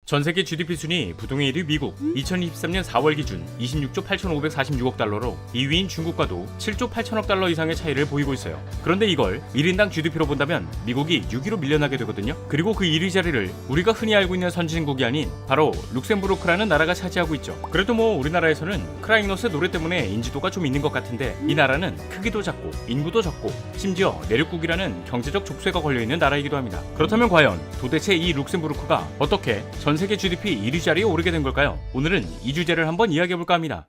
전세계 GDP 순위 부동의 1위 미국, 2023년 4월 기준 26조 8,546억 달러로 2위인 중국과도 7조 8천억 달러 이상의 차이를 보이고 있어요. 그런데 이걸 1인당 GDP로 본다면 미국이 6위로 밀려나게 되거든요. 그리고 그 1위 자리를 우리가 흔히 알고 있는 선진국이 아닌 바로 룩셈부르크라는 나라가 차지하고 있죠. 그래도 우리나라에서는 크라잉넛의 노래 때문에 인지도가 좀 있는 것 같은데, 이 나라는 크기도 작고 인구도 적고 심지어 내륙국이라는 경제적 족쇄가 걸려있는 나라이기도 합니다. 그렇다면 과연 도대체 이 룩셈부르크가 어떻게 전세계 GDP 1위 자리에 오르게 된 걸까요? 오늘은 이 주제를 한번 이야기해볼까 합니다.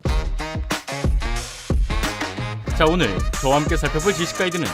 자, 오늘 저와 함께 살펴볼 지식 가이드는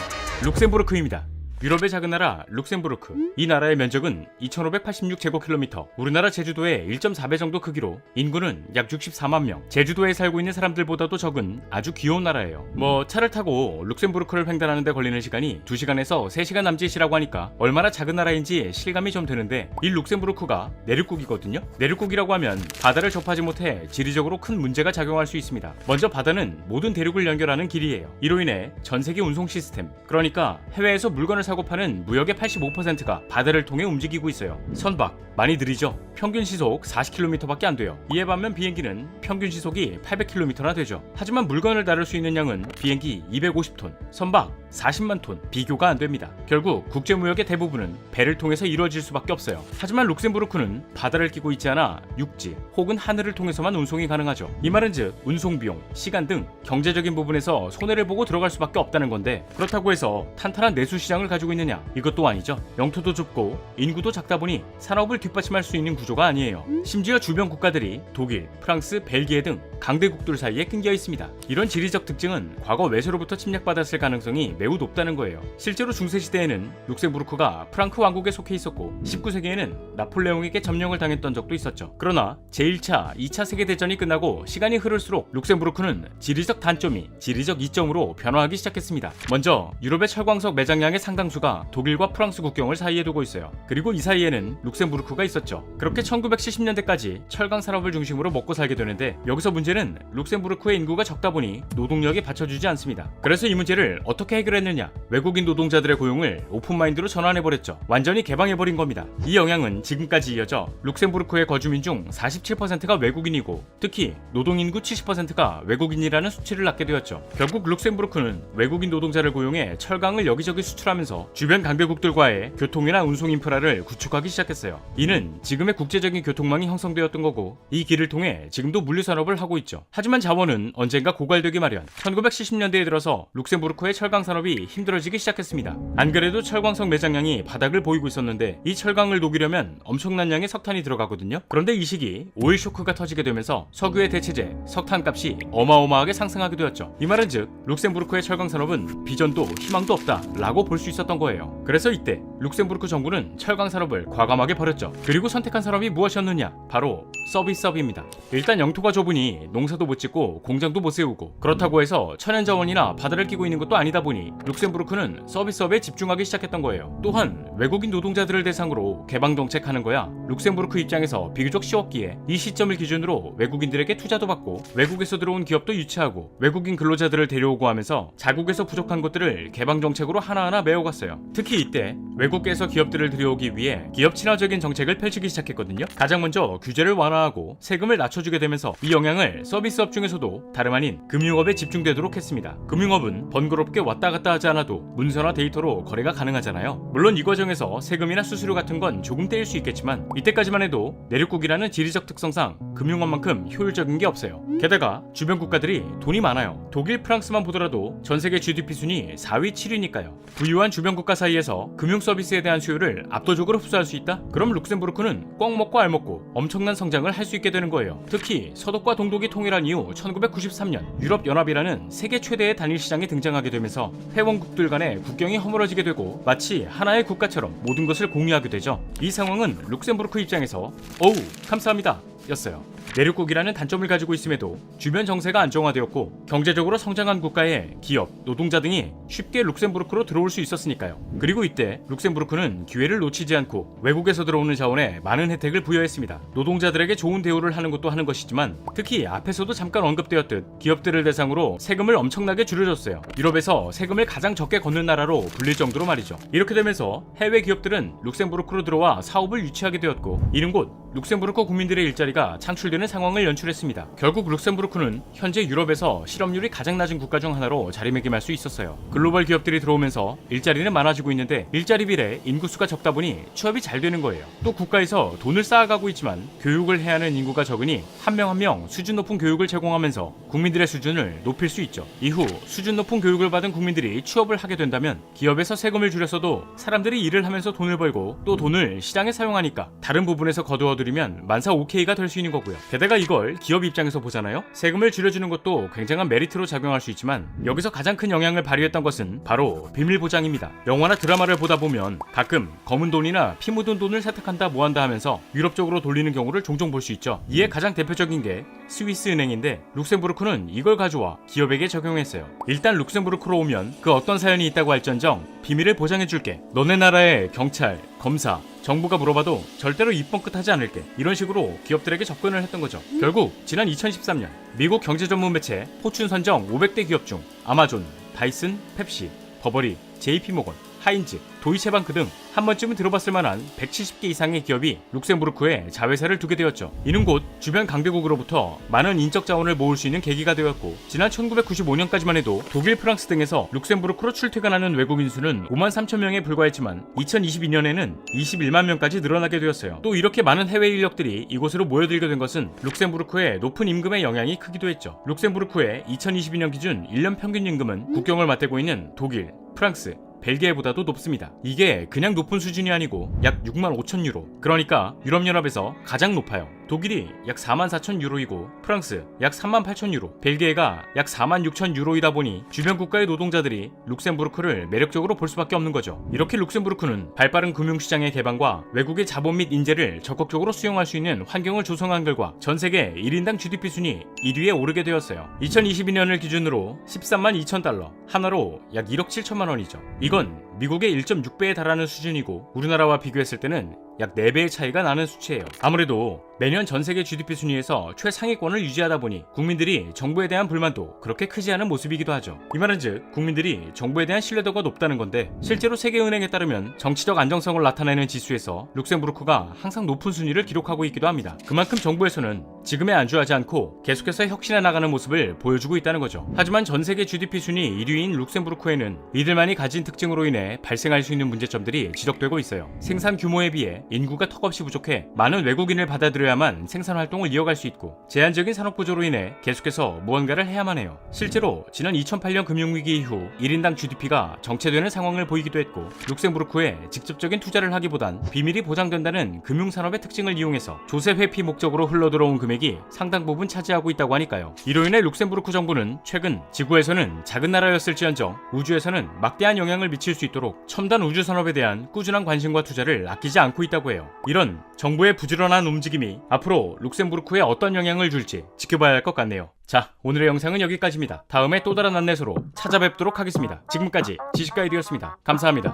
룩셈부르크입니다. 유럽의 작은 나라 룩셈부르크. 이 나라의 면적은 2586제곱킬로미터, 우리나라 제주도의 1.4배 정도 크기로 인구는 약 64만 명, 제주도에 살고 있는 사람들보다도 적은 아주 귀여운 나라예요. 차를 타고 룩셈부르크를 횡단하는데 걸리는 시간이 2시간에서 3시간 남짓이라고 하니까 얼마나 작은 나라인지 실감이 좀 되는데, 이 룩셈부르크가 내륙국이거든요. 내륙국이라고 하면 바다를 접하지 못해 지리적으로 큰 문제가 작용할 수 있습니다. 먼저 바다는 모든 대륙을 연결하는 길이에요. 이로 인해 전세계 운송 시스템, 그러니까 해외에서 물건을 사고 파는 무역의 85%가 바다를 통해 움직이고 있어요. 선박 많이 느리죠? 평균 시속 40km밖에 안 돼요. 이에 반면 비행기는 평균 시속이 800km나 되죠. 하지만 물건을 다룰 수 있는 양은 비행기 250톤, 선박 40만 톤, 비교가 안 됩니다. 결국 국제무역의 대부분은 배를 통해서 이루어질 수밖에 없어요. 하지만 룩셈부르크는 바다를 끼고 있지 않아 육지 혹은 하늘을 통해서만 운송이 가능하죠. 이 말은즉 운송비용, 시간 등 경제적인 부분에서 손해를 보고 들어갈 수밖에 없다는 건데, 그렇다고 해서 탄탄한 내수 시장을 가지고 있느냐? 이것도 아니죠. 영토도 좁고 인구도 작다 보니 산업을 뒷받침할 수 있는 구조가 아니에요. 심지어 주변 국가들이 독일, 프랑스, 벨기에 등 강대국들 사이에 낑겨 있습니다. 이런 지리적 특징은 과거 외세로부터 침략받았을 가능성이 매우 높다는 거예요. 실제로 중세시대에는 룩셈부르크가 프랑크 왕국에 속해 있었고 19세기에는 나폴레옹에게 점령을 당했던 적도 있었죠. 그러나 제1차, 2차 세계대전이 끝나고 시간이 흐를수록 룩셈부르크는 지리적 단점이 지리적 이점으로 변화하기 시작했습니다. 먼저 유럽의 철광석 매장량의 상당수가 독일과 프랑스 국경을 사이에 두고 있어요. 그리고 이 사이에는 룩셈부르크가 있었죠. 그렇게 1970년대까지 철강 산업을 중심으로 먹고 살게 되는데, 여기서 문제는 룩셈부르크의 인구가 적다 보니 노동력이 받쳐주지 않습니다. 그래서 이 문제를 어떻게 해결했느냐? 외국인 노동자들의 고용을 오픈마인드로 전환해버렸죠. 완전히 개방해버린 겁니다. 이 영향은 지금까지 이어져 룩셈부르크의 거주민 중 47%가 외국인이고, 특히 노동인구 70%가 외국인이라는 수치를 낳게 되었죠. 결국 룩셈부르크는 외국인 노동자를 고용해 철강을 여기저기 수출하면서 주변 강대국들과의 교통이나 운송 인프라를 구축하기 시작했어요. 이는 지금의 국제적인 교통망이 형성되었던 거고, 이 길을 통해 지금도 물류산업을 하고 있죠. 하지만 자원은 언젠가 고갈되기 마련. 1970년대에 들어서 룩셈부르크의 철강 산업이 힘들어지기 시작했습니다. 안 그래도 철광석 매장량이 바닥을 보이고 있었는데, 이 철강을 녹이려면 엄청난 양의 석탄이 들어가거든요. 그런데 이 시기 오일 쇼크가 터지게 되면서 석유의 대체제, 석탄값이 어마어마하게 상승하게 되었죠. 이 말은즉 룩셈부르크의 철강 산업은 비전도 희망도 없다 라고 볼 수 있었던 거예요. 그래서 이때 룩셈부르크 정부는 철강 산업을 과감하게 버렸죠. 그리고 선택한 산업이 무엇이었느냐? 바로 서비스업입니다. 일단 영토가 좁으니 농사도 못 짓고 공장도 못 세우고, 그렇다고 해서 천연자원이나 바다를 끼고 있는 것도 아니다 보니 룩셈부르크는 서비스업에 집중하기 시작했던 거예요. 또한 외국인 노동자들을 대상으로 개방 정책하는 거야 룩셈부르크 입장에서 비교적 쉬웠기에, 이 시점을 기준으로 외국인들에게 투자도 받고 외국에서 들어온 기업도 유치하고 외국인 근로자들을 데려오고 하면서 자국에서 부족한 것들을 개방 정책으로 하나하나 메워갔어요. 특히 이때 외국에서 기업들을 들여오기 위해 기업 친화적인 정책을 펼치기 시작했거든요. 가장 먼저 규제를 완화하고 세금을 낮춰주게 되면서 이 영향을 서비스업 중에서도 다름 아닌 금융업에 집중되도록 했습니다. 금융업은 번거롭게 왔다 갔다 하지 않아도 문서나 데이터로 거래가 가능하잖아요. 물론 이 과정에서 세금이나 수수료 같은 건 조금 떼일 수 있겠지만, 이때까지만 해도 내륙국이라는 지리적 특성상 금융업만큼 효율적인 게 없어요. 게다가 주변 국가들이 돈이 많아요. 독일, 프랑스만 보더라도 전세계 GDP 순위 4위, 7위니까요. 부유한 주변 국가 사이에서 금융 서비스에 대한 수요를 압도적으로 흡수할 수 있다? 그럼 룩셈부르크는 꽉 먹고 알 먹고 엄청난 성장을 할 수 있게 되는 거예요. 특히 서독과 동독이 통일한 이후 1993년 유럽연합이라는 세계 최대의 단일 시장이 등장하게 되면서 회원국들 간의 국경이 허물어지게 되고 마치 하나의 국가처럼 모든 것을 공유하게 되죠. 이 상황은 룩셈부르크 입장에서 어우 감사합니다 였어요. 내륙국이라는 단점을 가지고 있음에도 주변 정세가 안정화되었고 경제적으로 성장한 국가의 기업, 노동자 등이 쉽게 룩셈부르크로 들어올 수 있었으니까요. 그리고 이때 룩셈부르크는 기회를 놓치지 않고 외국에서 들어오는 자원에 많은 혜택을 부여했습니다. 노동자들에게 좋은 대우를 하는 것도 하는 것이지만 특히 앞에서도 잠깐 언급되었듯 기업들을 대상으로 세금을 엄청나게 줄여줬어요. 유럽에서 세금을 가장 적게 걷는 나라로 불릴 정도로 말이죠. 이렇게 되면서 해외 기업들은 룩셈부르크로 들어와 사업을 유치하게 되었고 이는 곧 룩셈부르크 국민들의 일자리가 창출되는 상황을 연출했습니다. 결국 룩셈부르크는 현재 유럽에서 실업률이 가장 낮은 국가 중 하나로 자리매김할 수 있었어요. 글로벌 기업들이 들어오면서 일자리는 많아지고 있는데 일자리 비례 인구수가 적다 보니 취업이 잘 되는 거예요. 또 국가에서 돈을 쌓아가고 있지만 교육을 해야 하는 인구가 적으니 한 명 한 명 수준 높은 교육을 제공하면서 국민들의 수준을 높일 수 있죠. 이후 수준 높은 교육을 받은 국민들이 취업을 하게 된다면 기업에서 세금을 줄였어도 사람들이 일을 하면서 돈을 벌고 또 돈을 시장에 사용하니까 다른 부분에서 거두어들이면 만사 오케이가 될 수 있는 거고요. 게다가 이걸 기업 입장에서 보잖아요. 세금을 줄여주는 것도 굉장한 메리트로 작용할 수 있지만 여기서 가장 큰 영향을 발휘했던 것은 바로 비밀 보장입니다. 영화나 드라마를 보다 보면 가끔 검은 돈이나 피 묻은 돈을 세탁한다 뭐한다 하면서 유럽 쪽으로 돌리는 경우를 종종 볼 수 있죠. 이에 가장 대표적인 게 스위스 은행인데 룩셈부르크는 이걸 가져와 기업에게 적용했어요. 일단 룩셈부르크로 오면 그 어떤 사연이 있다고 할전정 비밀을 보장해줄게. 너네 나라의 경찰, 검사, 정부가 물어봐도 절대로 입 뻥끗하지 않을게. 이런 식으로 기업들에게 접근을 했던 거죠. 결국 지난 2013년 미국 경제 전문 매체 포춘 선정 500대 기업 중 아마존, 다이슨, 펩시, 버버리, JP모건, 하인즈, 도이체방크 등 한 번쯤은 들어봤을 만한 170개 이상의 기업이 룩셈부르크에 자회사를 두게 되었죠. 이는 곧 주변 강대국으로부터 많은 인적 자원을 모을 수 있는 계기가 되었고 지난 1995년까지만 해도 독일, 프랑스 등에서 룩셈부르크로 출퇴근하는 외국인 수는 5만 3천 명에 불과했지만 2022년에는 21만 명까지 늘어나게 되었어요. 또 이렇게 많은 해외 인력들이 이곳으로 모여들게 된 것은 룩셈부르크의 높은 임금의 영향이 크기도 했죠. 룩셈부르크의 2022년 기준 1년 평균 임금은 국경을 맞대고 있는 독일, 프랑스, 벨기에보다도 높습니다. 이게 그냥 높은 수준이 아니고 약 6만 5천 유로. 그러니까 유럽연합에서 가장 높아요. 독일이 약 4만 4천 유로이고 프랑스 약 3만 8천 유로, 벨기에가 약 4만 6천 유로이다 보니 주변 국가의 노동자들이 룩셈부르크를 매력적으로 볼 수밖에 없는 거죠. 이렇게 룩셈부르크는 발빠른 금융시장의 개방과 외국의 자본 및 인재를 적극적으로 수용할 수 있는 환경을 조성한 결과 전 세계 1인당 GDP 순위 1위에 오르게 되었어요. 2022년을 기준으로 13만 2천 달러, 하나로 약 1억 7천만 원이죠. 이건 미국의 1.6배에 달하는 수준이고 우리나라와 비교했을 때는 약 4배의 차이가 나는 수치예요. 아무래도 매년 전 세계 GDP 순위에서 최상위권을 유지하다 보니 국민들이 정부에 대한 불만도 그렇게 크지 않은 모습이기도 하죠. 이 말은즉 국민들이 정부에 대한 신뢰도가 높다는 건데 실제로 세계은행에 따르면 정치적 안정성을 나타내는 지수에서 룩셈부르크가 항상 높은 순위를 기록하고 있기도 합니다. 그만큼 정부에서는 지금에 안주하지 않고 계속해서 혁신해 나가는 모습을 보여주고 있다는 거죠. 하지만 전 세계 GDP 순위 1위인 룩셈부르크에는 이들만이 가진 특징으로 인해 발생할 수 있는 문제점들이 지적되고 있어요. 생산 규모에 비해 인구가 턱없이 부족해 많은 외국인을 받아들여야만 생산 활동을 이어갈 수 있고 제한적인 산업 구조로 인해 계속해서 무언가를 해야만 해요. 실제로 지난 2008년 금융위기 이후 1인당 GDP가 정체되는 상황을 보이기도 했고 룩셈부르크에 직접적인 투자를 하기보단 비밀이 보장된다는 금융산업의 특징을 이용해서 조세 회피 목적으로 흘러들어온 금액이 상당 부분 차지하고 있다고 하니까요. 이로 인해 룩셈부르크 정부는 최근 지구에서는 작은 나라였을지언정 우주에서는 막대한 영향을 미칠 수 있도록 첨단 우주 산업에 대한 꾸준한 관심과 투자를 아끼지 않고 있다고 해요. 이런 정부의 부지런한 움직임이 앞으로 룩셈부르크에 어떤 영향을 줄지 지켜봐야 할 것 같네요. 자, 오늘의 영상은 여기까지입니다. 다음에 또 다른 안내소로 찾아뵙도록 하겠습니다. 지금까지 지식가이드였습니다. 감사합니다.